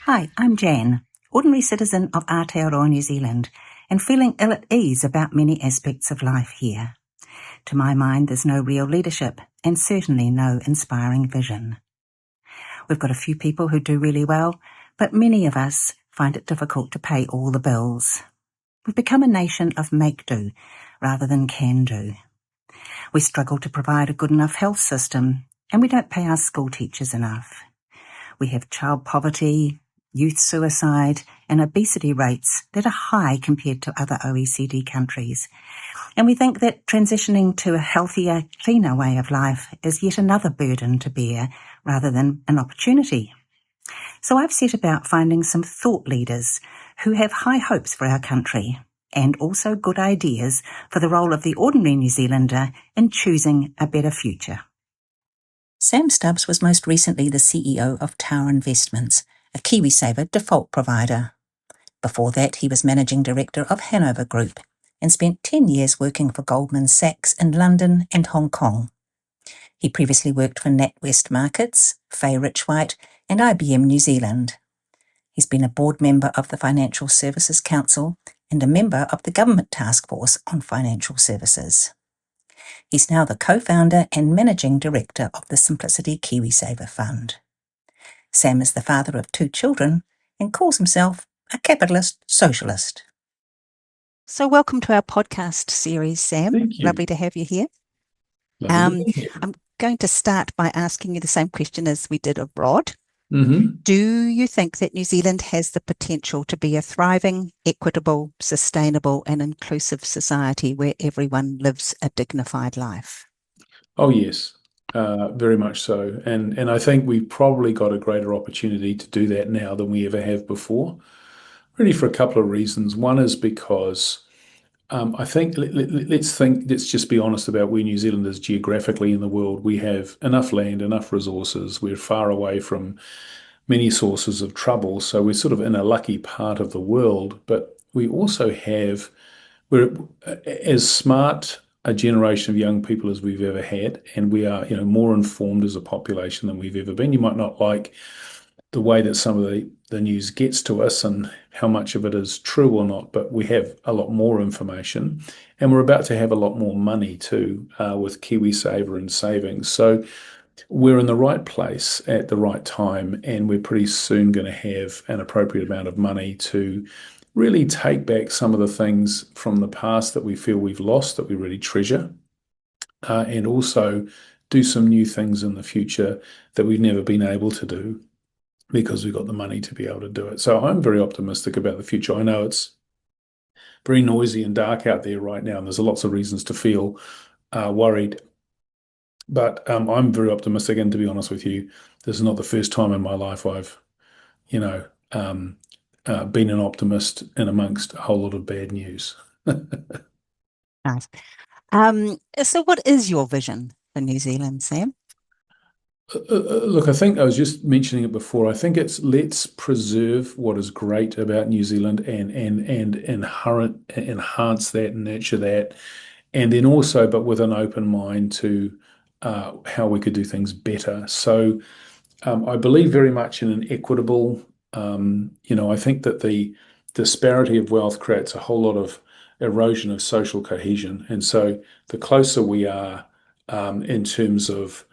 Hi, I'm Jan, ordinary citizen of Aotearoa, New Zealand, and feeling ill at ease about many aspects of life here. To my mind, there's no real leadership and certainly no inspiring vision. We've got a few people who do really well, but many of us find it difficult to pay all the bills. We've become a nation of make-do rather than can-do. We struggle to provide a good enough health system, and we don't pay our school teachers enough. We have child poverty, youth suicide, and obesity rates that are high compared to other OECD countries. And we think that transitioning to a healthier, cleaner way of life is yet another burden to bear rather than an opportunity. So I've set about finding some thought leaders who have high hopes for our country and also good ideas for the role of the ordinary New Zealander in choosing a better future. Sam Stubbs was most recently the CEO of Tower Investments, a KiwiSaver default provider. Before that, he was managing director of Hanover Group and spent 10 years working for Goldman Sachs in London and Hong Kong. He previously worked for NatWest Markets, Fay Rich White, and IBM New Zealand. He's been a board member of the Financial Services Council and a member of the Government Task Force on Financial Services. He's now the co-founder and managing director of the Simplicity KiwiSaver Fund. Sam is the father of 2 children and calls himself a capitalist socialist. So welcome to our podcast series, Sam. Thank you. Lovely to have you here. Lovely to be here. I'm going to start by asking you the same question as we did of Rod. Mm-hmm. Do you think that New Zealand has the potential to be a thriving, equitable, sustainable and inclusive society where everyone lives a dignified life? Oh, yes, very much so. And I think we've probably got a greater opportunity to do that now than we ever have before, really for a couple of reasons. One is because I think let's just be honest about where New Zealand is geographically in the world. We have enough land, enough resources. We're far away from many sources of trouble, so we're sort of in a lucky part of the world. But we also have we're as smart a generation of young people as we've ever had, and we are, more informed as a population than we've ever been. You might not like the way that some of the news gets to us and how much of it is true or not, but we have a lot more information, and we're about to have a lot more money too, with KiwiSaver and savings. So we're in the right place at the right time, and we're pretty soon going to have an appropriate amount of money to really take back some of the things from the past that we feel we've lost that we really treasure, and also do some new things in the future that we've never been able to do because we've got the money to be able to do it. So I'm very optimistic about the future. I know it's very noisy and dark out there right now, and there's lots of reasons to feel worried. But I'm very optimistic, and to be honest with you, this is not the first time in my life I've, you know, been an optimist in amongst a whole lot of bad news. Nice. So what is your vision for New Zealand, Sam? Look, I think I was just mentioning it before. I think it's let's preserve what is great about New Zealand and enhance that and nurture that, and then also, but with an open mind to how we could do things better. So I believe very much in an equitable. I think that the disparity of wealth creates a whole lot of erosion of social cohesion, and so the closer we are in terms of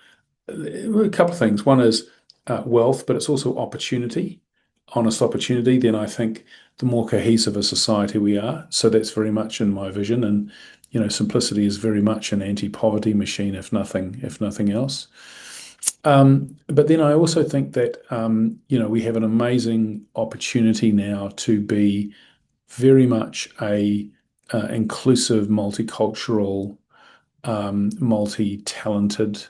a couple of things. One is wealth, but it's also opportunity, honest opportunity. Then I think the more cohesive a society we are. So that's very much in my vision. And simplicity is very much an anti-poverty machine, if nothing else. But then I also think that we have an amazing opportunity now to be very much a inclusive, multicultural, multi-talented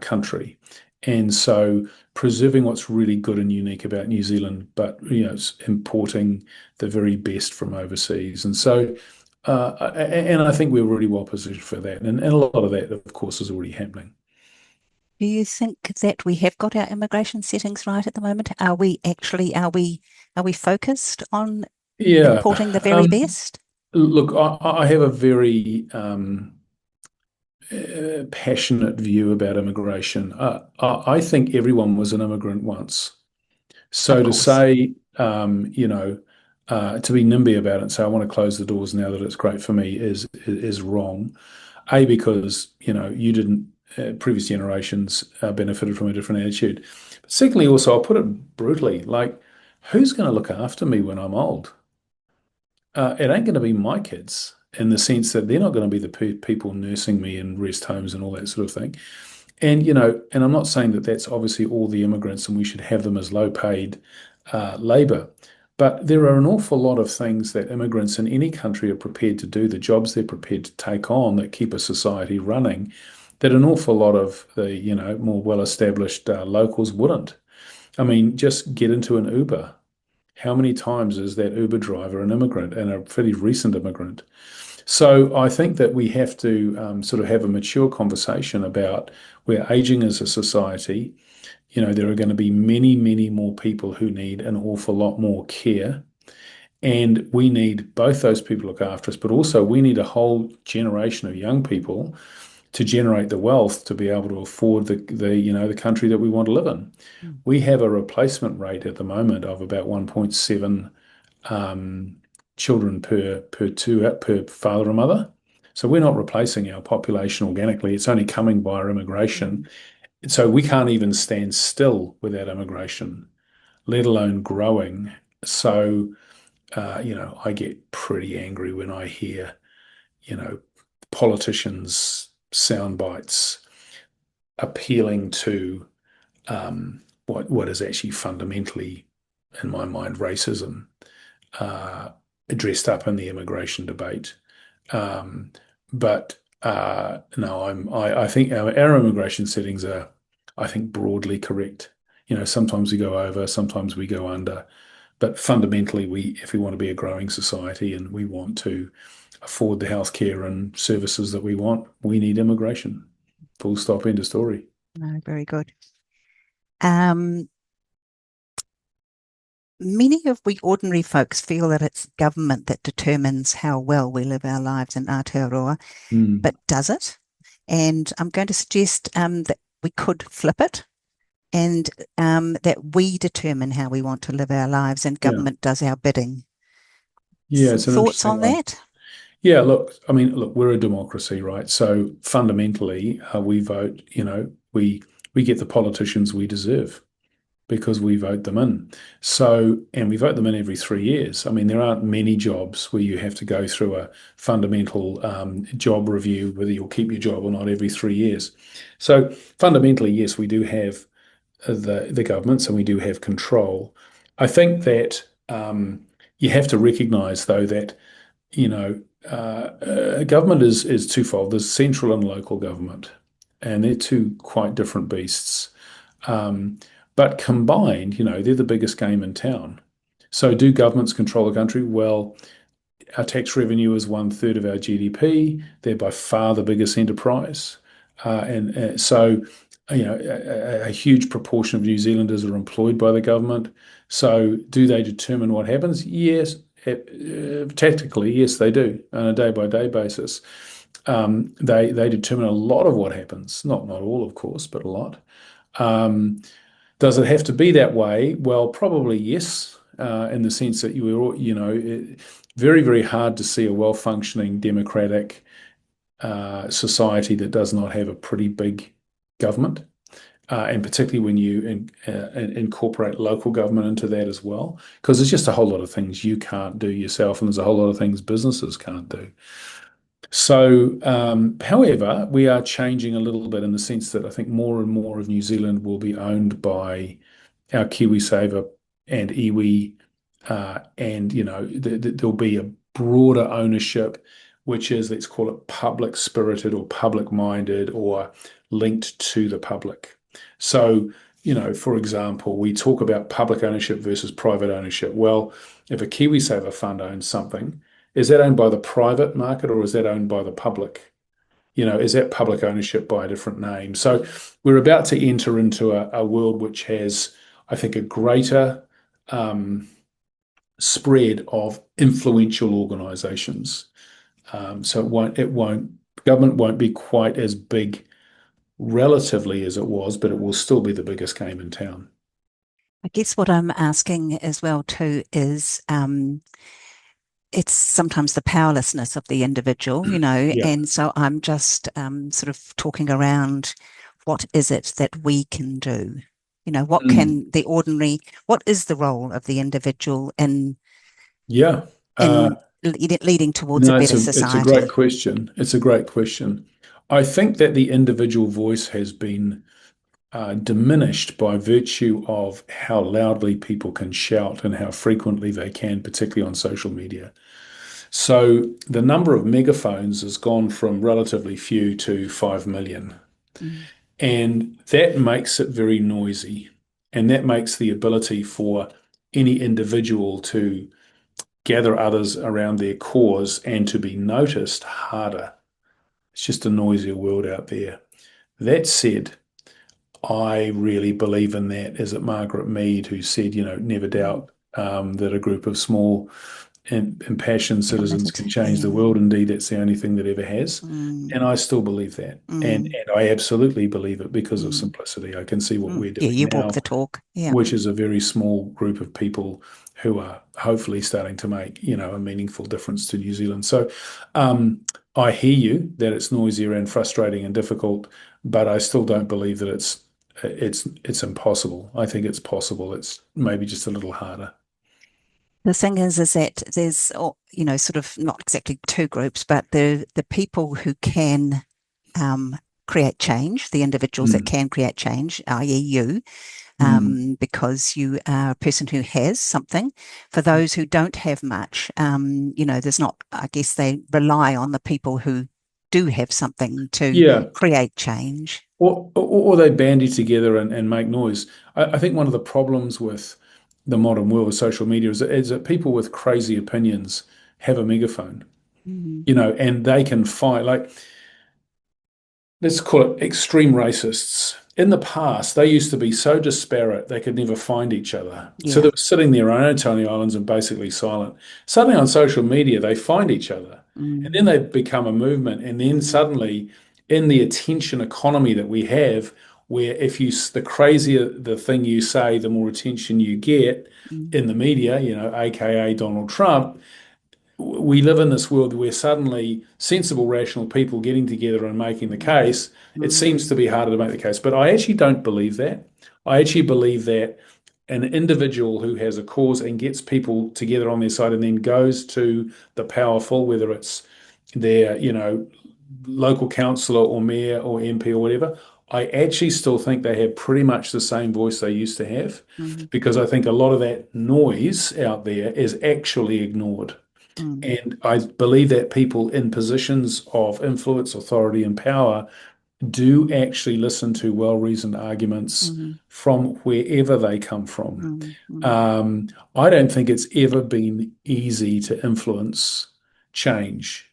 country. And so preserving what's really good and unique about New Zealand, but importing the very best from overseas. And so and I think we're really well positioned for that. And a lot of that, of course, is already happening. Do you think that we have got our immigration settings right at the moment? Are we focused on Yeah. importing the very best? Look, I have a very passionate view about immigration. I think everyone was an immigrant once. Of So to course. say, to be NIMBY about it and say I want to close the doors now that it's great for me is wrong. A, because you didn't, previous generations benefited from a different attitude. But secondly, also I'll put it brutally, like who's going to look after me when I'm old? It ain't going to be my kids in the sense that they're not going to be the people nursing me in rest homes and all that sort of thing. And I'm not saying that that's obviously all the immigrants and we should have them as low paid labor. But there are an awful lot of things that immigrants in any country are prepared to do, the jobs they're prepared to take on that keep a society running, that an awful lot of the, more well-established locals wouldn't. I mean, just get into an Uber. How many times is that Uber driver an immigrant and a fairly recent immigrant? So I think that we have to sort of have a mature conversation about we're aging as a society. There are going to be many, many more people who need an awful lot more care. And we need both those people to look after us, but also we need a whole generation of young people to generate the wealth to be able to afford the country that we want to live in. Mm. We have a replacement rate at the moment of about 1.7 um, children per father or mother. So we're not replacing our population organically. It's only coming via immigration. So we can't even stand still without immigration, let alone growing. So, I get pretty angry when I hear, you know, politicians' sound bites appealing to what is actually fundamentally, in my mind, racism, uh, dressed up in the immigration debate. Um, but no, I think our immigration settings are, I think, broadly correct. Sometimes we go over, sometimes we go under, but fundamentally, if we want to be a growing society and we want to afford the healthcare and services that we want, we need immigration. Full stop, end of story. No, very good. Um, Many of we ordinary folks feel that it's government that determines how well we live our lives in Aotearoa, Mm. but does it? And I'm going to suggest that we could flip it and that we determine how we want to live our lives and Yeah. government does our bidding. Yeah, Some it's an thoughts interesting on one. that? Yeah, look, I mean, look, we're a democracy, right? So fundamentally, we vote, we get the politicians we deserve because we vote them in. So, and we vote them in every 3 years. I mean, there aren't many jobs where you have to go through a fundamental job review, whether you'll keep your job or not every 3 years. So fundamentally, yes, we do have the governments and we do have control. I think that you have to recognise, though, that government is twofold. There's central and local government, and they're two quite different beasts. Um, but combined, they're the biggest game in town. So do governments control the country? Well, our tax revenue is 1/3 of our GDP. They're by far the biggest enterprise. And so, a huge proportion of New Zealanders are employed by the government. So, do they determine what happens? Yes. Tactically, yes, they do on a day-by-day basis. They determine a lot of what happens. Not all, of course, but a lot. Um, does it have to be that way? Well, probably yes, in the sense that very, very hard to see a well-functioning democratic society that does not have a pretty big government, and particularly when you incorporate local government into that as well, because there's just a whole lot of things you can't do yourself, and there's a whole lot of things businesses can't do. So, however, we are changing a little bit in the sense that I think more and more of New Zealand will be owned by our KiwiSaver and iwi, and there'll be a broader ownership, which is, let's call it, public spirited or public minded or linked to the public. So, for example, we talk about public ownership versus private ownership. Well, if a KiwiSaver fund owns something, is that owned by the private market or is that owned by the public? Is that public ownership by a different name? So we're about to enter into a world which has, I think, a greater spread of influential organisations. So government won't be quite as big relatively as it was, but it will still be the biggest game in town. I guess what I'm asking as well too is it's sometimes the powerlessness of the individual, Yeah. and so I'm just sort of talking around what is it that we can do? What Mm. can what is the role of the individual Yeah. Uh, in leading towards a no, better it's a great society? question. It's a great question. I think that the individual voice has been diminished by virtue of how loudly people can shout and how frequently they can, particularly on social media. So the number of megaphones has gone from relatively few to 5 million. Mm, And that makes it very noisy. And that makes the ability for any individual to gather others around their cause and to be noticed harder. It's just a noisier world out there. That said, I really believe in that. Is it Margaret Mead who said, never mm. doubt that a group of small and impassioned citizens Committed, can change the yeah. world. Indeed, that's the only thing that ever has. And Mm, I still believe that. And, mm, and I absolutely believe it because of mm, simplicity. I can see what we're Yeah, doing you walk now, the talk. Yeah. which is a very small group of people who are hopefully starting to make, a meaningful difference to New Zealand. So um, I hear you that it's noisier and frustrating and difficult, but I still don't believe that it's impossible. I think it's possible. It's maybe just a little harder. The thing is that there's, sort of not exactly two groups, but the people who can um, create change, the individuals that Mm. can create change, i.e., you, Mm. because you are a person who has something. For those who don't have much, there's not, I guess they rely on the people who do have something to Yeah. create change. Or they bandy together and make noise. I think one of the problems with the modern world of social media is that people with crazy opinions have a megaphone, Mm, and they can fight. Like, let's call it extreme racists. In the past, they used to be so disparate they could never find each other. So they yeah. were sitting there on Tony Islands and basically silent. Suddenly on social media, they find each other. And then Mm, they become a movement. And then mm, suddenly, in the attention economy that we have, where if the crazier the thing you say, the more attention you get mm, in the media, AKA Donald Trump, we live in this world where suddenly sensible, rational people getting together and making the mm, case, it mm, seems to be harder to make the case. But I actually don't believe that. I actually believe that an individual who has a cause and gets people together on their side and then goes to the powerful, whether it's their, local councillor or mayor or MP or whatever, I actually still think they have pretty much the same voice they used to have mm, because I think a lot of that noise out there is actually ignored. mm, And I believe that people in positions of influence, authority, and power do actually listen to well-reasoned arguments mm, from wherever they come from. mm, mm, Um, I don't think it's ever been easy to influence change.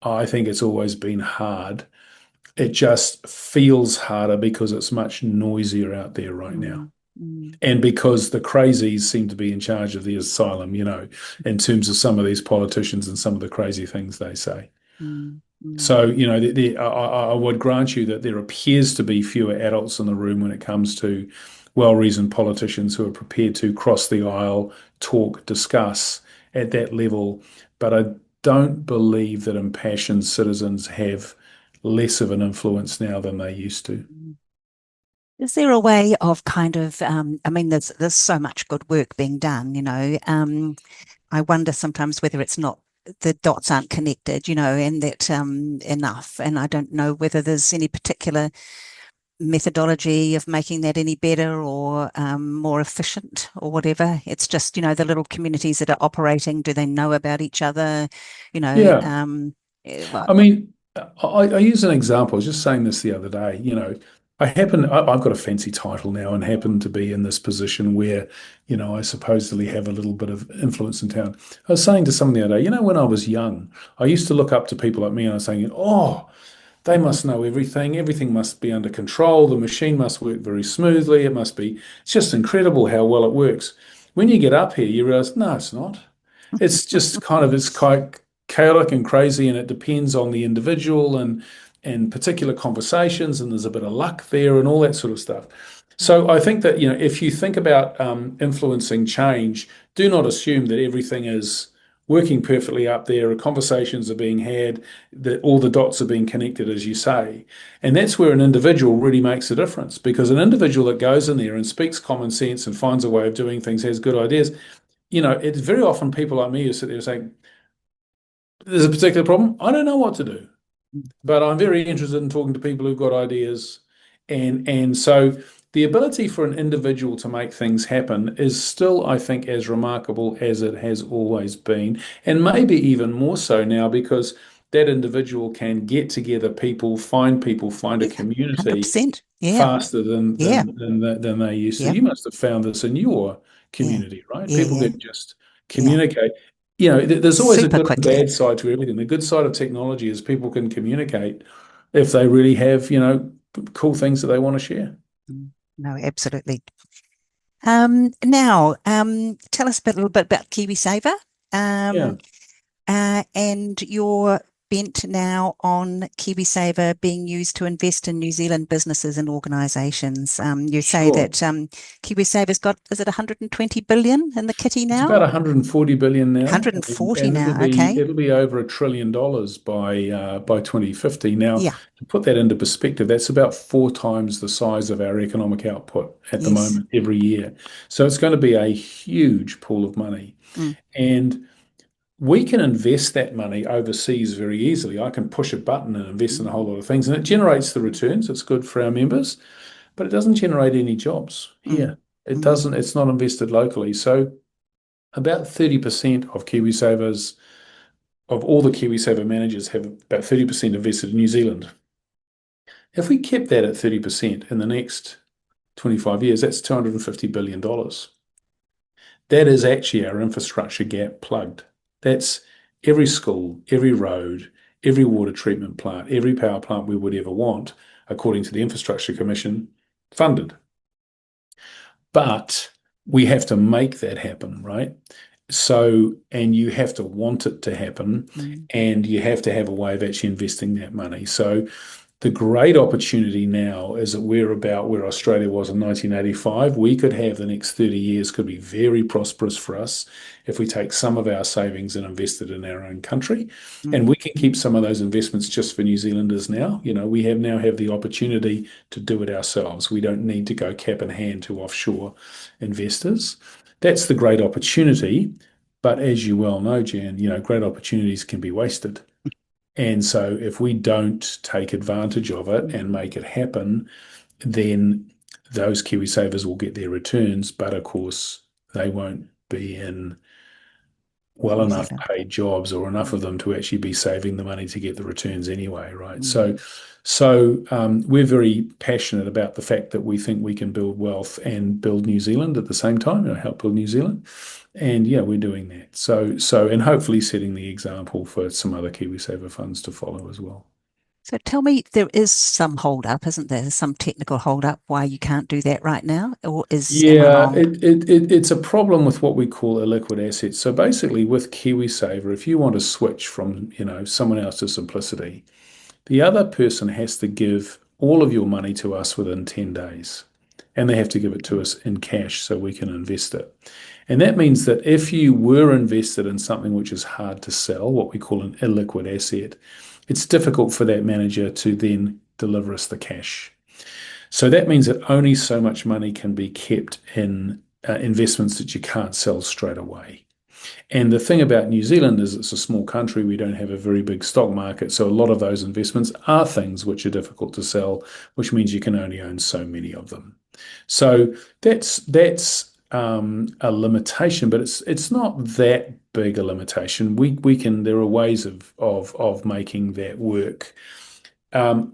I think it's always been hard. It just feels harder because it's much noisier out there right now. mm, mm, And because the crazies seem to be in charge of the asylum, in terms of some of these politicians and some of the crazy things they say. mm, mm, So, I would grant you that there appears to be fewer adults in the room when it comes to well-reasoned politicians who are prepared to cross the aisle, talk, discuss at that level. But I don't believe that impassioned citizens have less of an influence now than they used to. mm. Is there a way of kind of, I mean, there's so much good work being done, I wonder sometimes whether it's not the dots aren't connected, and that enough. And I don't know whether there's any particular methodology of making that any better or more efficient or whatever. It's just, the little communities that are operating, do they know about each other? You know, Yeah. um, well, I mean, I use an example. I was just saying this the other day. I've got a fancy title now and happen to be in this position where, I supposedly have a little bit of influence in town. I was saying to someone the other day, when I was young, I used to look up to people like me and I was saying, oh, they must know everything. Everything must be under control. The machine must work very smoothly. It's just incredible how well it works. When you get up here, you realize, no, it's not. It's quite chaotic and crazy, and it depends on the individual and particular conversations, and there's a bit of luck there and all that sort of stuff. So I think that, if you think about influencing change, do not assume that everything is working perfectly up there, conversations are being had, that all the dots are being connected, as you say. And that's where an individual really makes a difference, because an individual that goes in there and speaks common sense and finds a way of doing things, has good ideas, it's very often people like me who sit there saying, there's a particular problem, I don't know what to do. But I'm very interested in talking to people who've got ideas. And so the ability for an individual to make things happen is still, I think, as remarkable as it has always been, and maybe even more so now because that individual can get together people, find a Yeah, community 100%. Yeah, faster than yeah, they used to. yeah, You must have found this in your yeah, community, right? yeah, People yeah, can just yeah. communicate. There's always a Super good and quickly. bad side to everything. The good side of technology is people can communicate if they really have, cool things that they want to share. Mm. No, absolutely. Tell us a little bit about KiwiSaver, Yeah, um, and your bent now on KiwiSaver being used to invest in New Zealand businesses and organisations. You say sure. that KiwiSaver's got, is it 120 billion in the kitty It's about now? 140 billion now, and 140 it'll now. be Okay. it'll be over $1 trillion by 2050. Now, Yeah. to put that into perspective, that's about 4 times the size of our economic output at the Yes. moment every year. So it's going to be a huge pool of money, Mm, and we can invest that money overseas very easily. I can push a button and invest in a whole mm, lot of things, and it generates the returns. It's good for our members, but it doesn't generate any jobs mm, here. It mm, doesn't, it's not invested locally. So about 30% of all the KiwiSaver managers have about 30% invested in New Zealand. If we kept that at 30% in the next 25 years, that's $250 billion. That is actually our infrastructure gap plugged. That's every school, every road, every water treatment plant, every power plant we would ever want, according to the Infrastructure Commission, funded. But we have to make that happen, right? So, and you have to want it to happen, mm. and you have to have a way of actually investing that money. So, the great opportunity now is that we're about where Australia was in 1985. We could have the next 30 years could be very prosperous for us if we take some of our savings and invest it in our own country. And Mm, we can keep some of those investments just for New Zealanders now. We have the opportunity to do it ourselves. We don't need to go cap in hand to offshore investors. That's the great opportunity. But as you well know, Jan, great opportunities can be wasted. And so if we don't take advantage of it and make it happen, then those KiwiSavers will get their returns, but of course they won't be in well New enough Zealand. paid jobs or enough of Mm, them to actually be saving the money to get the returns anyway, right? mm. So we're very passionate about the fact that we think we can build wealth and build New Zealand at the same time, help build New Zealand. And yeah, we're doing that. And hopefully setting the example for some other KiwiSaver funds to follow as well. So tell me, there is some hold up, isn't there? Some technical hold up why you can't do that right now, or am I Yeah, wrong? it's a problem with what we call illiquid assets. So basically, with KiwiSaver, if you want to switch from, someone else to Simplicity, the other person has to give all of your money to us within 10 days, and they have to give it to us in cash so we can invest it. And that means that if you were invested in something which is hard to sell, what we call an illiquid asset, it's difficult for that manager to then deliver us the cash. So that means that only so much money can be kept in investments that you can't sell straight away. And the thing about New Zealand is it's a small country. We don't have a very big stock market. So a lot of those investments are things which are difficult to sell, which means you can only own so many of them. So that's a limitation, but it's not that big a limitation. We can there are ways of making that work.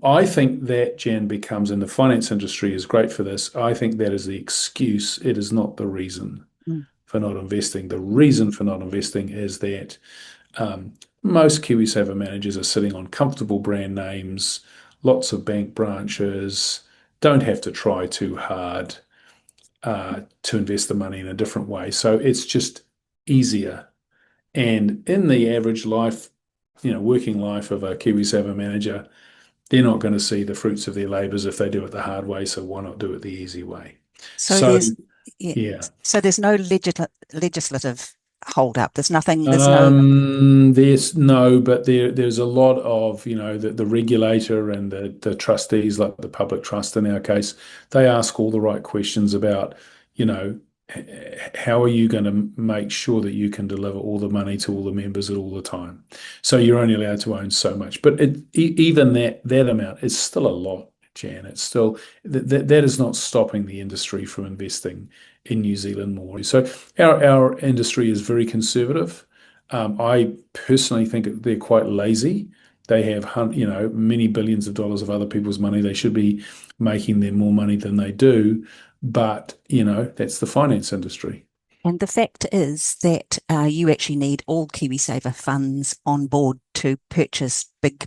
I think that Jan becomes, and the finance industry is great for this. I think that is the excuse. It is not the reason Mm, for not investing. The mm, reason for not investing is that um, most KiwiSaver managers are sitting on comfortable brand names, lots of bank branches, don't have to try too hard to invest the money in a different way. So it's just easier. And in the average life, working life of a KiwiSaver manager, they're not going to see the fruits of their labours if they do it the hard way, so why not do it the easy way? So So, there's yeah, yeah. so there's no legislative hold up. There's nothing. There's no. There's no, but there's a lot of, the regulator and the trustees, like the public trust in our case, they ask all the right questions about, you know, how are you going to make sure that you can deliver all the money to all the members at all the time? So you're only allowed to own so much, but even that amount is still a lot, Jan. It's still that is not stopping the industry from investing in New Zealand more. So our industry is very conservative. I personally think they're quite lazy. They have, many billions of dollars of other people's money. They should be making them more money than they do. But, that's the finance industry. And the fact is that you actually need all KiwiSaver funds on board to purchase big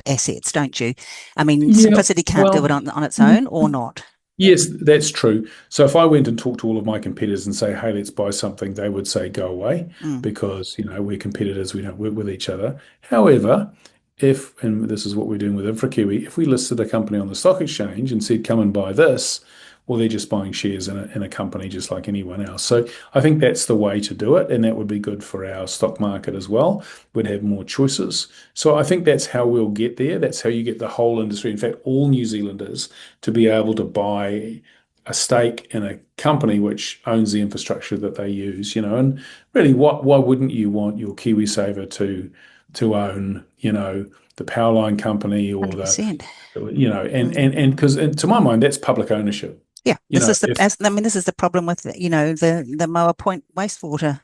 assets, don't you? I mean, Yeah, simplicity can't do it well, on its own, or not. yes, that's true. So if I went and talked to all of my competitors and say, "Hey, let's buy something," they would say, "Go away," Mm. because we're competitors, we don't work with each other. However, and this is what we're doing with InfraKiwi, if we listed a company on the stock exchange and said, "Come and buy this," well, they're just buying shares in a company just like anyone else. So I think that's the way to do it, and that would be good for our stock market as well. We'd have more choices. So I think that's how we'll get there. That's how you get the whole industry, in fact, all New Zealanders, to be able to buy a stake in a company which owns the infrastructure that they use, and really, why wouldn't you want your KiwiSaver to own, the power line company or the 100%. and because to my mind that's public ownership. Yeah, this is the If as I mean, this is the problem with the Moa Point wastewater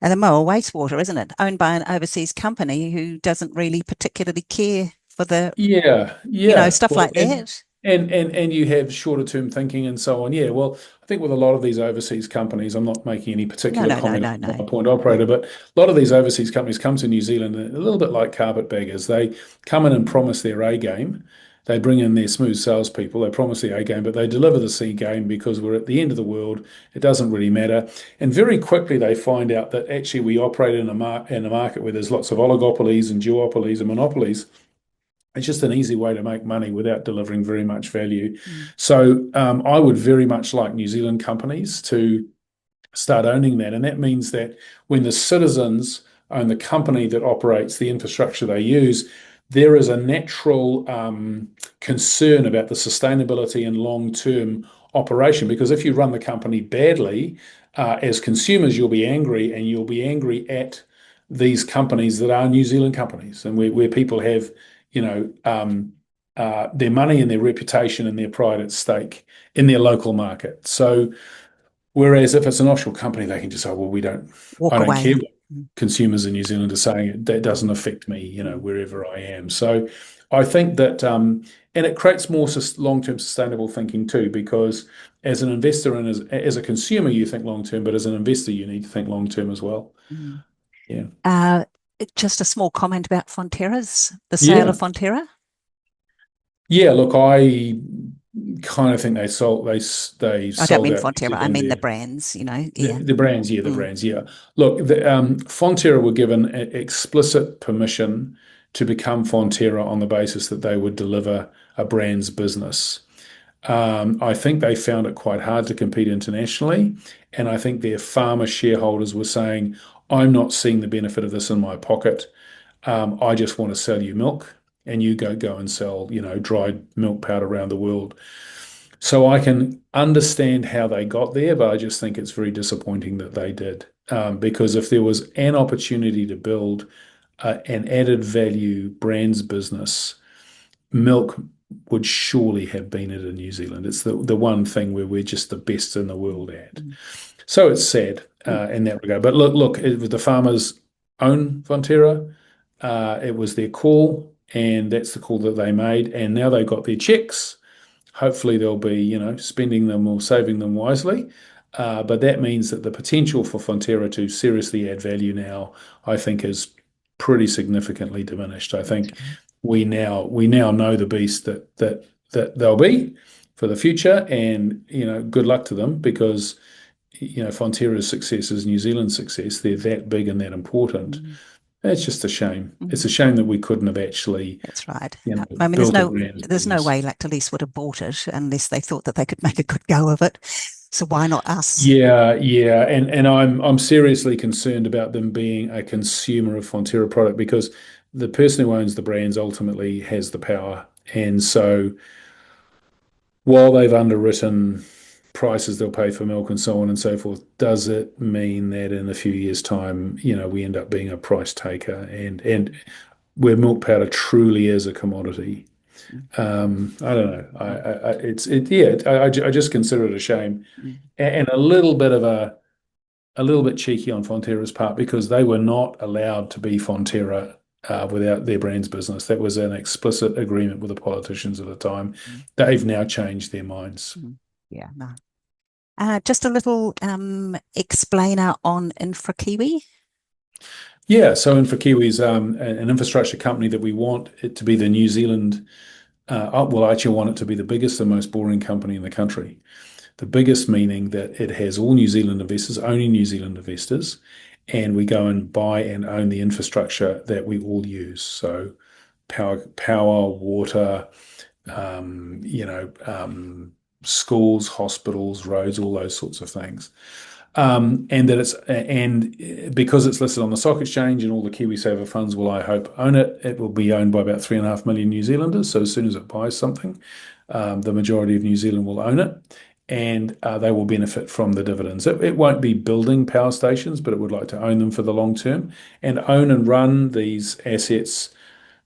and the Moa wastewater, isn't it? Owned by an overseas company who doesn't really particularly care for the Yeah, yeah. stuff Well, like and that. and and and you have shorter term thinking and so on. Yeah. Well, I think with a lot of these overseas companies, I'm not making any No, particular no, no, comment no, on no. my point Mm, operator, but a lot of these overseas companies come to New Zealand a little bit like carpetbaggers. They come in and promise their A game. They bring in their smooth salespeople. They promise the A game, but they deliver the C game because we're at the end of the world. It doesn't really matter. And very quickly they find out that actually we operate in a market where there's lots of oligopolies and duopolies and monopolies. It's just an easy way to make money without delivering very much value. mm, So I would very much like New Zealand companies to start owning that. And that means that when the citizens own the company that operates the infrastructure they use, there is a natural concern about the sustainability and long-term operation. Because if you run the company badly, as consumers, you'll be angry and you'll be angry at these companies that are New Zealand companies and where people have, their money and their reputation and their pride at stake in their local market. So whereas if it's an offshore company, they can just say, well, I walk don't care away. what Mm, consumers in New Zealand are saying. That doesn't affect me, mm, wherever I am. So I think that, and it creates more long-term sustainable thinking too, because as an investor and as a consumer, you think long-term, but as an investor, you need to think long-term as well. mm. Yeah. Uh, just a small comment about Fonterra's, the sale of Yeah. Fonterra. Yeah. Look, I kind of think they I don't sold mean out New Fonterra, I Zealand mean the there. brands, The, yeah. the brands, yeah, the Mm, brands, yeah. Look, Fonterra were given explicit permission to become Fonterra on the basis that they would deliver a brand's business. I think they found it quite hard to compete internationally, and I think their farmer shareholders were saying, "I'm not seeing the benefit of this in my pocket. I just want to sell you milk, and you go and sell, dried milk powder around the world." So I can understand how they got there, but I just think it's very disappointing that they did. Because if there was an opportunity to build an added value brands business, milk would surely have been it in New Zealand. It's the one thing where we're just the best in the world at. mm, So it's sad mm, in that regard. But look, it was the farmers own Fonterra. It was their call, and that's the call that they made. And now they've got their checks. Hopefully, they'll be, spending them or saving them wisely. But that means that the potential for Fonterra to seriously add value now, I think, is pretty significantly diminished. I think okay. we now know the beast that they'll be for the future, and good luck to them because Fonterra's success is New Zealand's success. They're that big and that important. Mm. It's just a shame. It's a Mm, shame that we couldn't have actually, that's right. you know, I mean, built a brand there's no awareness. way Lactalis would have bought it unless they thought that they could make a good go of it. So why not us? Yeah, yeah, and I'm seriously concerned about them being a consumer of Fonterra product because the person who owns the brands ultimately has the power. And so while they've underwritten prices they'll pay for milk and so on and so forth, does it mean that in a few years' time, we end up being a price taker and where milk powder truly is a commodity? Mm, I don't know. mm, Yeah. I just consider it a shame mm, and a little bit cheeky on Fonterra's part because they were not allowed to be Fonterra without their brand's business. That was an explicit agreement with the politicians at the time. mm, They've now changed their minds. mm. Yeah, no. Just a little explainer on InfraKiwi. Yeah, so InfoKiwi's an infrastructure company that we want it to be the New Zealand. Well, I actually want it to be the biggest and most boring company in the country. The biggest meaning that it has all New Zealand investors, only New Zealand investors, and we go and buy and own the infrastructure that we all use. So power, water, schools, hospitals, roads, all those sorts of things. And because it's listed on the stock exchange and all the KiwiSaver funds will, I hope, own it. It will be owned by about 3.5 million New Zealanders. So as soon as it buys something, the majority of New Zealand will own it, and they will benefit from the dividends. It won't be building power stations, but it would like to own them for the long term and own and run these assets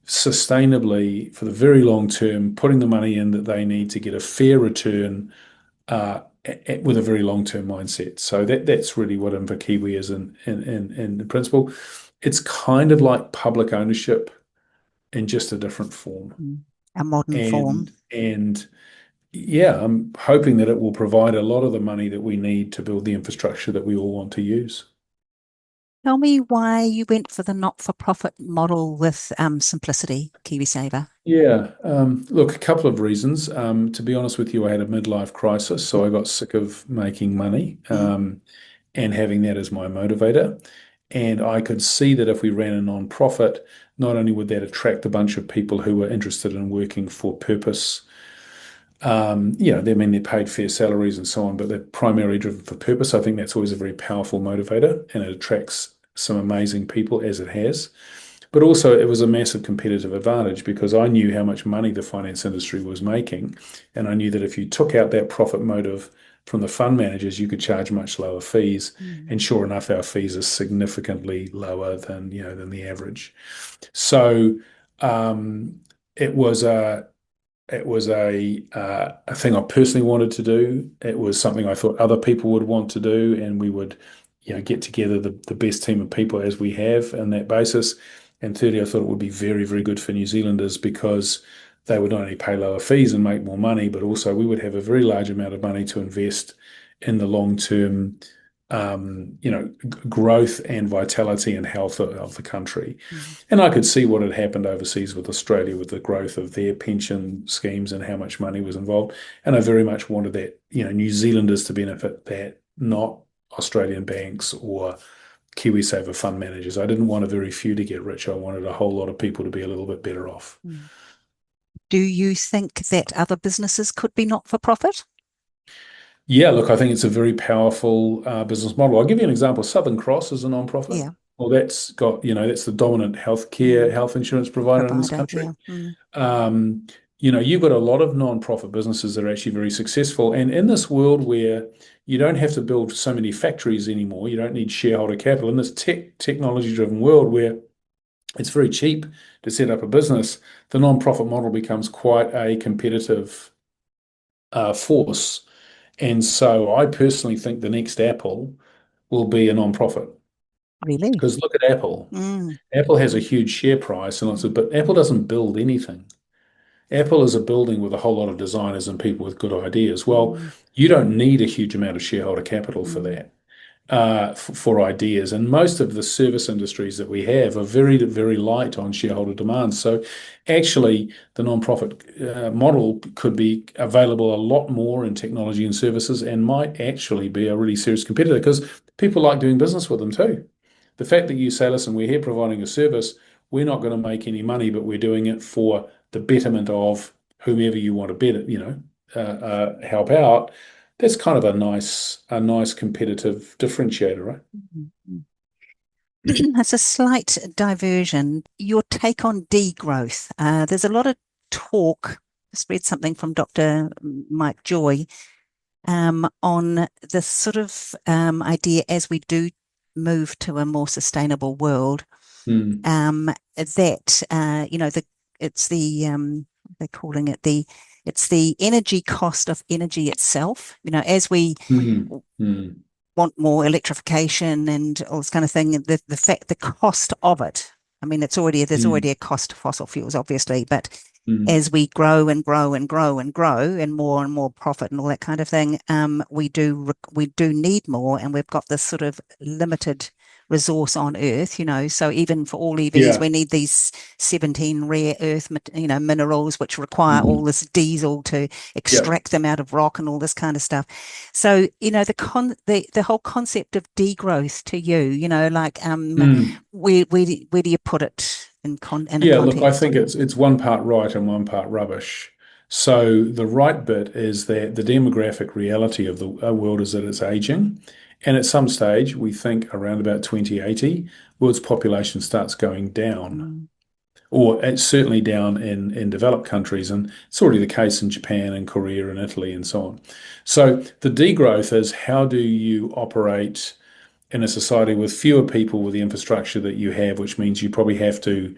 sustainably for the very long term, putting the money in that they need to get a fair return with a very long-term mindset. So that's really what InverKiwi is in principle. It's kind of like public ownership in just a different form. Mm. A modern form. And yeah, I'm hoping that it will provide a lot of the money that we need to build the infrastructure that we all want to use. Tell me why you went for the not-for-profit model with Simplicity, KiwiSaver. Yeah, look, a couple of reasons. To be honest with you, I had a midlife crisis, so I got sick of making money. Mm, And having that as my motivator. And I could see that if we ran a non-profit, not only would that attract a bunch of people who were interested in working for purpose, they're paid fair salaries and so on, but they're primarily driven for purpose. I think that's always a very powerful motivator and it attracts some amazing people as it has. But also, it was a massive competitive advantage because I knew how much money the finance industry was making. And I knew that if you took out that profit motive from the fund managers, you could charge much lower fees. mm, And sure enough, our fees are significantly lower than the average. So um, it was a thing I personally wanted to do. It was something I thought other people would want to do, and we would, get together the best team of people as we have on that basis. And thirdly, I thought it would be very, very good for New Zealanders because they would not only pay lower fees and make more money, but also we would have a very large amount of money to invest in the long term, growth and vitality and health of the country. mm, And I could see what had happened overseas with Australia with the growth of their pension schemes and how much money was involved. And I very much wanted that, New Zealanders to benefit that, not Australian banks or KiwiSaver fund managers. I didn't want a very few to get rich. I wanted a whole lot of people to be a little bit better off. mm. Do you think that other businesses could be not-for-profit? Yeah, look, I think it's a very powerful business model. I'll give you an example. Southern Cross is a non-profit. Yeah. Well, that's the dominant Mm. health insurance provider in this Provider, country. yeah. Mm, Um, you've got a lot of non-profit businesses that are actually very successful. And in this world where you don't have to build so many factories anymore, you don't need shareholder capital. In this technology-driven world where it's very cheap to set up a business, the non-profit model becomes quite a competitive force. And so I personally think the next Apple will be a non-profit. really? Because look at Apple. Mm, Apple has a huge share price, but Apple doesn't build anything. Apple is a building with a whole lot of designers and people with good ideas. Well, mm, you don't need a huge amount of shareholder capital for mm, that, for ideas. And most of the service industries that we have are very, very light on shareholder demand. So actually, the non-profit model could be available a lot more in technology and services and might actually be a really serious competitor because people like doing business with them too. the fact that you say, listen, we're here providing a service, we're not going to make any money, but we're doing it for the betterment of whomever you want to help out. That's kind of a nice competitive differentiator, right? That's a slight diversion. Your take on degrowth. There's a lot of talk. I read something from Dr. Mike Joy on this sort of idea as we do move to a more sustainable world. Mm. That it's the they're calling it it's the energy cost of energy itself. As we Mm. Mm. want more electrification and all this kind of thing, the cost of it. I mean, there's already a cost to fossil fuels, obviously, but Mm. as we grow and grow and grow and grow and more profit and all that kind of thing, we do need more, and we've got this sort of limited resource on Earth, So even for all EVs, Yeah. we need these 17 rare earth, minerals, which require all Mhm. this diesel to Yeah. extract them out of rock and all this kind of stuff. So the whole concept of degrowth to you, like Mm. where do you put it in a Yeah, look, I context? think it's one part right and one part rubbish. So the right bit is that the demographic reality of the world is that it's aging. And at some stage, we think around about 2080, world's population starts going down, Mm, or it's certainly down in developed countries. And it's already the case in Japan and Korea and Italy and so on. So the degrowth is, how do you operate in a society with fewer people with the infrastructure that you have, which means you probably have to,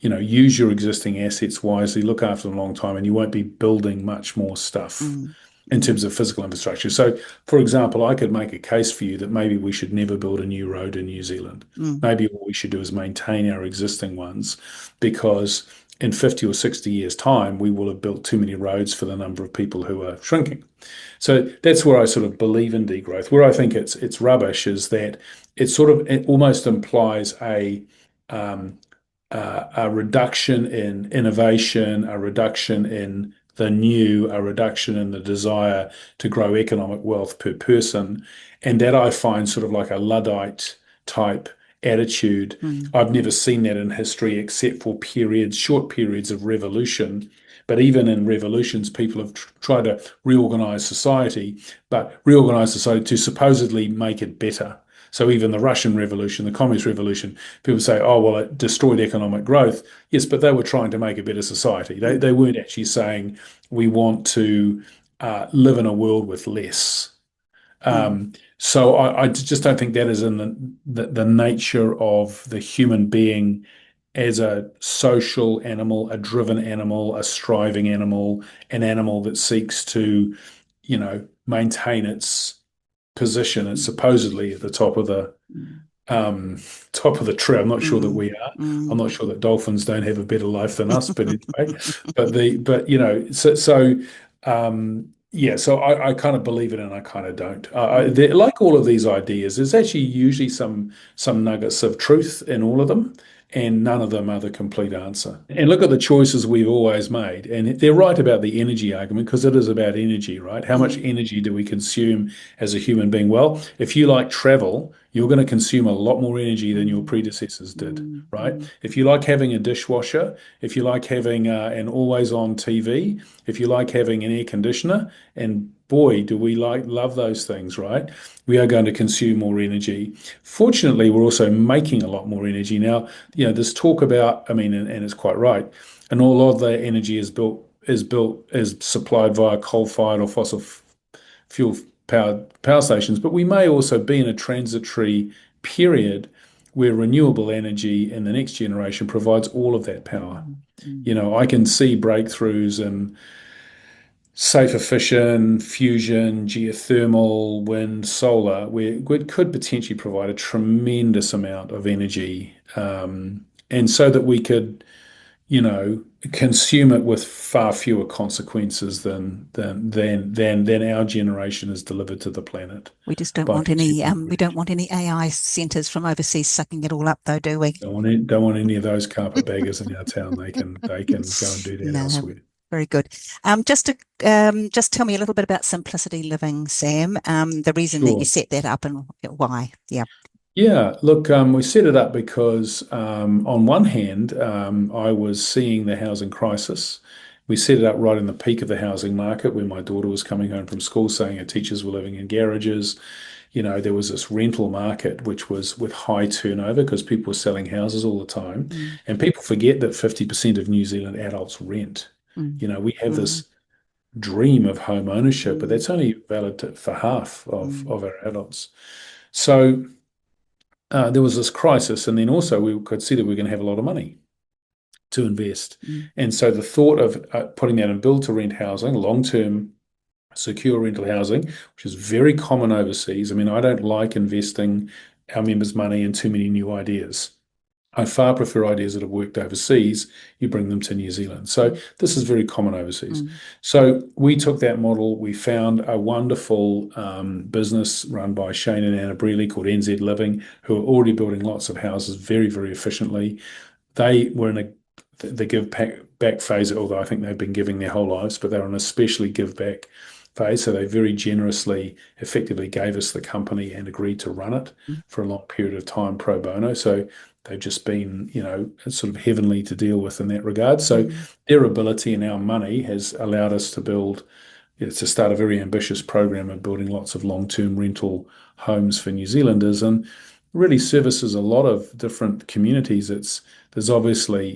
use your existing assets wisely, look after them a long time, and you won't be building much more stuff mm, in mm, terms of physical infrastructure. So, for example, I could make a case for you that maybe we should never build a new road in New Zealand. mm, Maybe what we should do is maintain our existing ones, because in 50 or 60 years' time, we will have built too many roads for the number of people who are shrinking. So that's where I sort of believe in degrowth. Where I think it's rubbish is that it almost implies um, a reduction in innovation, a reduction in the new, a reduction in the desire to grow economic wealth per person, and that I find sort of like a Luddite type attitude. mm, I've never seen that in history except for short periods of revolution. But even in revolutions, people have tried to reorganize society, but reorganize society to supposedly make it better. So even the Russian Revolution, the Communist Revolution, people say, oh, well, it destroyed economic growth. Yes, but they were trying to make a better society. They, mm, they weren't actually saying we want to live in a world with less. mm, So I just don't think that is in the nature of the human being as a social animal, a driven animal, a striving animal, an animal that seeks to, maintain its position. It's mm, supposedly at the mm, um, top of the tree. I'm not sure that mm, we are. I'm mm, not sure that dolphins don't have a better life than us, but anyway, so so I kind of believe it and I kind of don't. mm, Like all of these ideas, there's actually usually some nuggets of truth in all of them, and none of them are the complete answer. And look at the choices we've always made, and they're right about the energy argument, because it is about energy, right? How much mm, energy do we consume as a human being? Well, if you like travel, you're going to consume a lot more energy than your mm, predecessors did, mm, right? mm, If you like having a dishwasher, if you like having an always-on TV, if you like having an air conditioner, and boy, do we love those things, right? We are going to consume more energy. Fortunately, we're also making a lot more energy now. There's talk about, I mean, and it's quite right, and a lot of the energy is supplied via coal-fired or fossil fuel powered power stations, but we may also be in a transitory period where renewable energy in the next generation provides all of that power. mm, mm. I can see breakthroughs in safer fission, fusion, geothermal, wind, solar, where it could potentially provide a tremendous amount of energy, and so that we could, consume it with far fewer consequences than our generation has delivered to the planet We just don't by want any consuming more we don't energy. want any AI centers from overseas sucking it all up though, do we? Don't want any of those carpetbaggers in our town. They can go and do that No, elsewhere. very good. Just tell me a little bit about simplicity living, Sam. The reason that you Sure. set that up and why. Yeah. Yeah, look, we set it up because on one hand, I was seeing the housing crisis. We set it up right in the peak of the housing market where my daughter was coming home from school saying her teachers were living in garages. There was this rental market which was with high turnover because people were selling houses all the time. Mm, And people forget that 50% of New Zealand adults rent. mm, We have mm, this dream of home ownership, but mm, that's only valid for half mm, of our adults. So there was this crisis, and then also we could see that we are going to have a lot of money to invest. mm, And so the thought of putting that in build to rent housing, long term secure rental housing, which is very common overseas. I mean, I don't like investing our members' money in too many new ideas. I far prefer ideas that have worked overseas. You bring them to New Zealand. So mm, this is very common overseas. mm, So we took that model. We found a wonderful business run by Shane and Anna Brearley called NZ Living, who are already building lots of houses very, very efficiently. They were in the back phase, although I think they've been giving their whole lives, but they're on an especially give back phase. So they very generously, effectively gave us the company and agreed to run it mm, for a long period of time pro bono. So they've just been, sort of heavenly to deal with in that regard. So mm, their ability and our money has allowed us to start a very ambitious program of building lots of long-term rental homes for New Zealanders and really services a lot of different communities. There's obviously,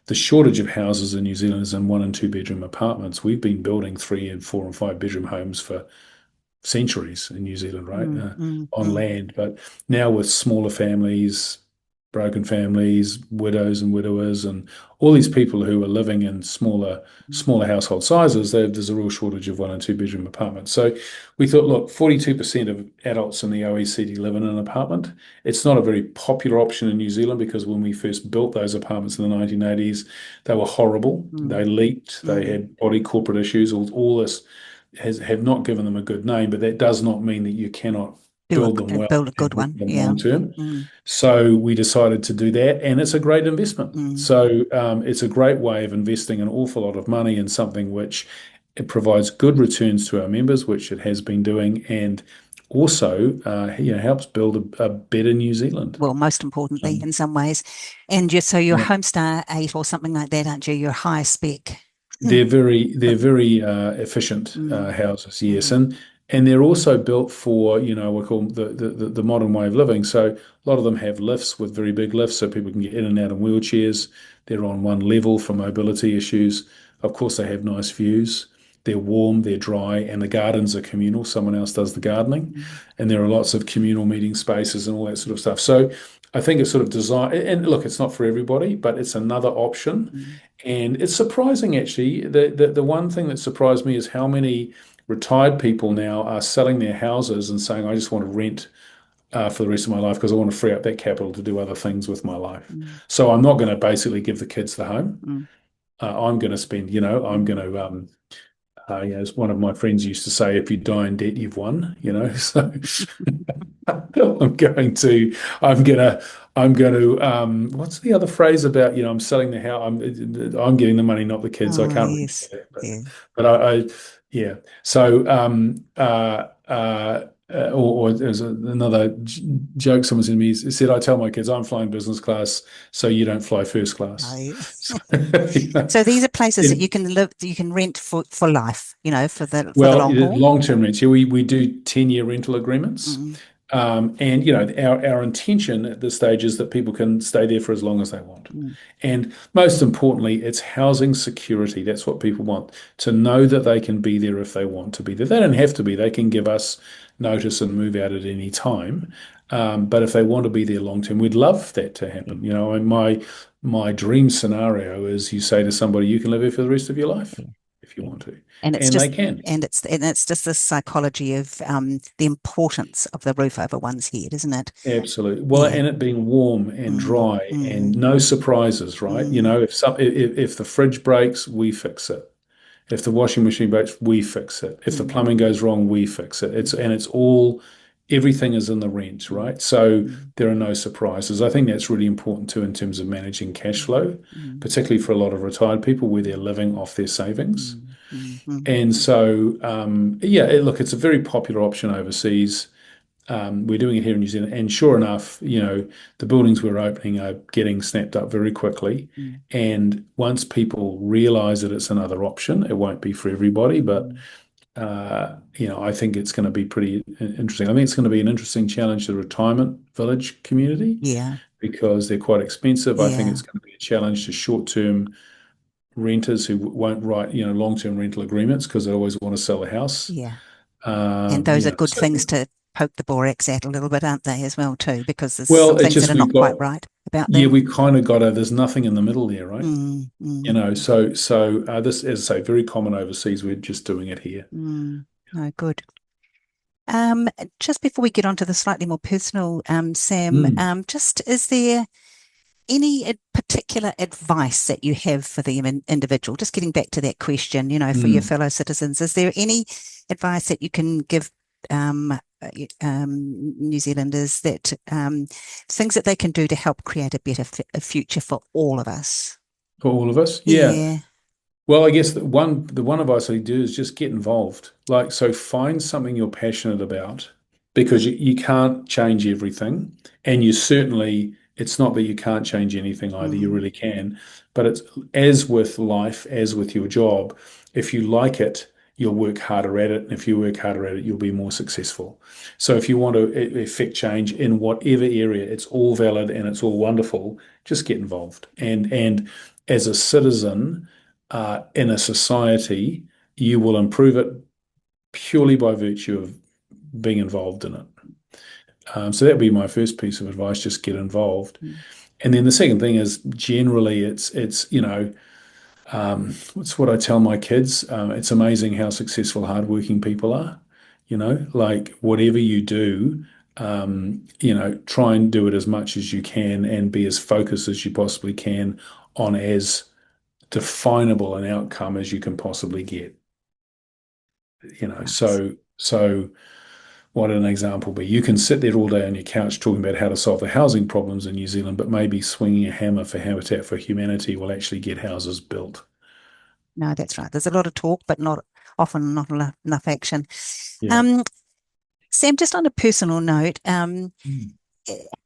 the shortage of houses in New Zealand is in 1 and 2 bedroom apartments. We've been building 3 and 4 and 5 bedroom homes for centuries in New Zealand, right? mm, mm, On mm, land. But now with smaller families, broken families, widows and widowers, and all these people who are living in smaller household sizes, there's a real shortage of 1 and 2 bedroom apartments. So we thought, look, 42% of adults in the OECD live in an apartment. It's not a very popular option in New Zealand because when we first built those apartments in the 1980s, they were horrible. They mm, leaked. They mm. had body corporate issues. All this have not given them a good name, but that does not mean that you cannot build them well Build a and good keep one. them Yeah. long term. Mm, So we decided to do that, and it's a great investment. mm. So it's a great way of investing an awful lot of money in something which it provides good returns to our members, which it has been doing, and also helps build a better New Zealand. Well, most importantly, Um, in some ways. And just so you're yeah. Homestar 8 or something like that, aren't you? You're high spec. Mm, They're very efficient mm, houses, yes, mm, and they're also built for we call the modern way of living. So a lot of them have lifts with very big lifts, so people can get in and out in wheelchairs. They're on one level for mobility issues. Of course, they have nice views. They're warm, they're dry, and the gardens are communal. Someone else does the gardening, mm, and there are lots of communal meeting spaces and all that sort of stuff. So I think it's sort of design. And look, it's not for everybody, but it's another option. mm. And it's surprising, actually. The one thing that surprised me is how many retired people now are selling their houses and saying, I just want to rent for the rest of my life because I want to free up that capital to do other things with my life. Mm, So I'm not going to basically give the kids the home. mm, I'm going to spend, I'm mm, going to, as one of my friends used to say, if you die in debt, you've won, So I'm going to, I'm gonna, I'm going to. What's the other phrase about? I'm selling the house. I'm getting the money, not the kids. I oh, can't remember yes. that, Yeah. but yeah. So, or there's another joke someone said to me. He said, "I tell my kids I'm flying business class, so you don't fly first class." I, So, you know, so these are places that it- you can live, you can rent for life, for the well, long haul. long-term rents. Yeah, we do 10-year rental agreements. Mm, And our intention at this stage is that people can stay there for as long as they want. mm, And most importantly, it's housing security. That's what people want, to know that they can be there if they want to be there. They don't have to be. They can give us notice and move out at any time. But if they want to be there long term, we'd love that to happen. And my dream scenario is you say to somebody, you can live here for the rest of your life yeah, if you yeah. want to, And it's and they just can. and it's just this psychology of the importance of the roof over one's head, isn't it? Absolutely. Well, Yeah. and it being warm and Mm, dry and mm, no surprises, right? mm, If the fridge breaks, we fix it. If the washing machine breaks, we fix it. If the mm, plumbing goes wrong, we fix it. It's all everything is in the rent, mm, right? So mm, there are no surprises. I think that's really important too in terms of managing cash mm, flow, mm, particularly for a lot of retired people where they're mm, living off their savings. mm, mm, mm, And so, yeah, look, it's a very popular option overseas. We're doing it here in New Zealand, and sure enough, the buildings we're opening are getting snapped up very quickly. Mm. And once people realise that it's another option, it won't be for everybody, but Mm. I think it's going to be pretty interesting. I think it's going to be an interesting challenge to the retirement village community Yeah, because they're quite expensive. I think yeah, it's going to be a challenge to short-term renters who won't write, long-term rental agreements because they always want to sell a house. yeah. And those are good So, things to poke the borax at a little bit, aren't they, as well, too? Because there's some well, it's things that just are not quite right about yeah, them. we kind of got there's nothing in the middle there, right? Mm, mm, So this, as I say, very common overseas. We're just doing it here. mm. No, good. Um, just before we get on to the slightly more personal, Sam, Mm, just is there any particular advice that you have for the individual? Just getting back to that question, for your mm. fellow citizens, is there any advice that you can give New Zealanders that things that they can do to help create a better a future for all of us? For all of us, yeah. Yeah. Well, I guess the one advice I do is just get involved. Like, so find something you're passionate about because you can't change everything. And it's not that you can't change anything either, you Mm, really can. But it's as with life, as with your job, if you like it, you'll work harder at it. And if you work harder at it, you'll be more successful. So if you want to effect change in whatever area, it's all valid and it's all wonderful, just get involved. And as a citizen, in a society, you will improve it purely by virtue of being involved in it. So that would be my first piece of advice: just get involved. mm, And then the second thing is generally, it's what I tell my kids. It's amazing how successful, hardworking people are. Like whatever you do, try and do it as much as you can and be as focused as you possibly can on as definable an outcome as you can possibly get. nice. So what an example be. You can sit there all day on your couch talking about how to solve the housing problems in New Zealand, but maybe swinging a hammer for Habitat for Humanity will actually get houses built. No, that's right. There's a lot of talk, but not often not enough action. Yeah. Um, Sam, just on a personal note, Mm.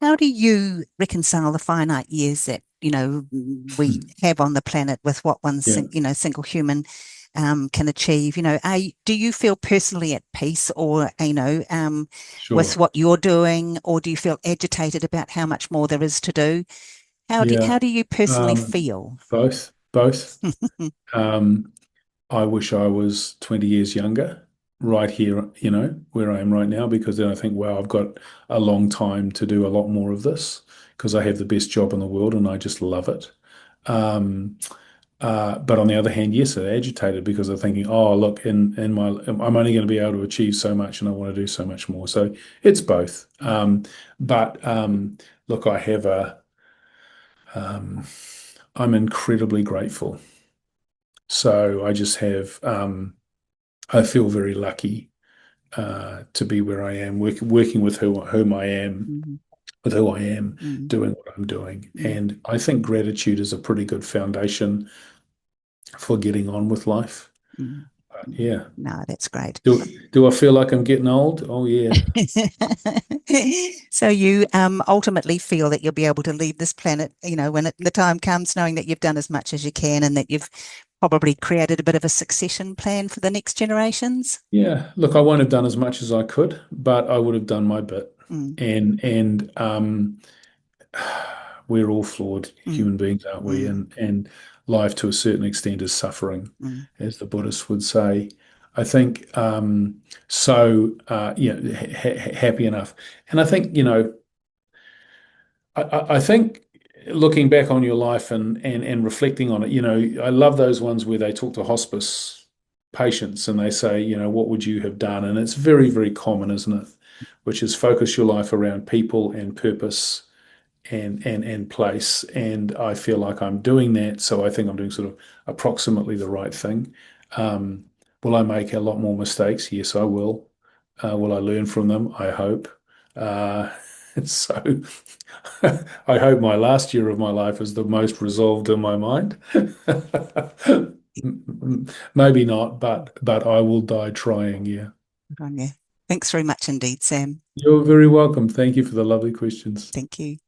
how do you reconcile the finite years that, we have on the planet with what one, Yeah, single human can achieve? Do you feel personally at peace or, with sure. what you're doing, or do you feel agitated about how much more there is to do? Yeah. How do you personally Um, feel? both, both. Um, I wish I was 20 years younger, right here, where I am right now, because then I think, wow, I've got a long time to do a lot more of this because I have the best job in the world and I just love it. Um, but on the other hand, yes, I'm agitated because I'm thinking, oh, look, I'm only going to be able to achieve so much and I want to do so much more. So it's both. But look, um, I'm incredibly grateful. So I just I feel very lucky to be where I am, working with whom I am, Mm, with who I am, mm, doing what I'm doing. mm, And I think gratitude is a pretty good foundation for getting on with life. mm, mm. Yeah. No, that's great. Do I feel like I'm getting old? Oh yeah. So you ultimately feel that you'll be able to leave this planet, when the time comes, knowing that you've done as much as you can and that you've probably created a bit of a succession plan for the next generations. Yeah. Look, I won't have done as much as I could, but I would have done my bit. Mm, And we're all flawed mm, human beings, aren't we? mm, And life to a certain extent is suffering, mm, as the Buddhists would say. I think so. Yeah, happy enough. And I think I think looking back on your life and reflecting on it, I love those ones where they talk to hospice patients and they say, what would you have done? And it's very, very common, isn't it? Which is focus your life around people and purpose and place. And I feel like I'm doing that. So I think I'm doing sort of approximately the right thing. Um, will I make a lot more mistakes? Yes, I will. Will I learn from them? I hope. Uh, so I hope my last year of my life is the most resolved in my mind. Maybe not, but I will die trying. Yeah. good on you. Thanks very much indeed, Sam. You're very welcome. Thank you for the lovely questions. Thank you.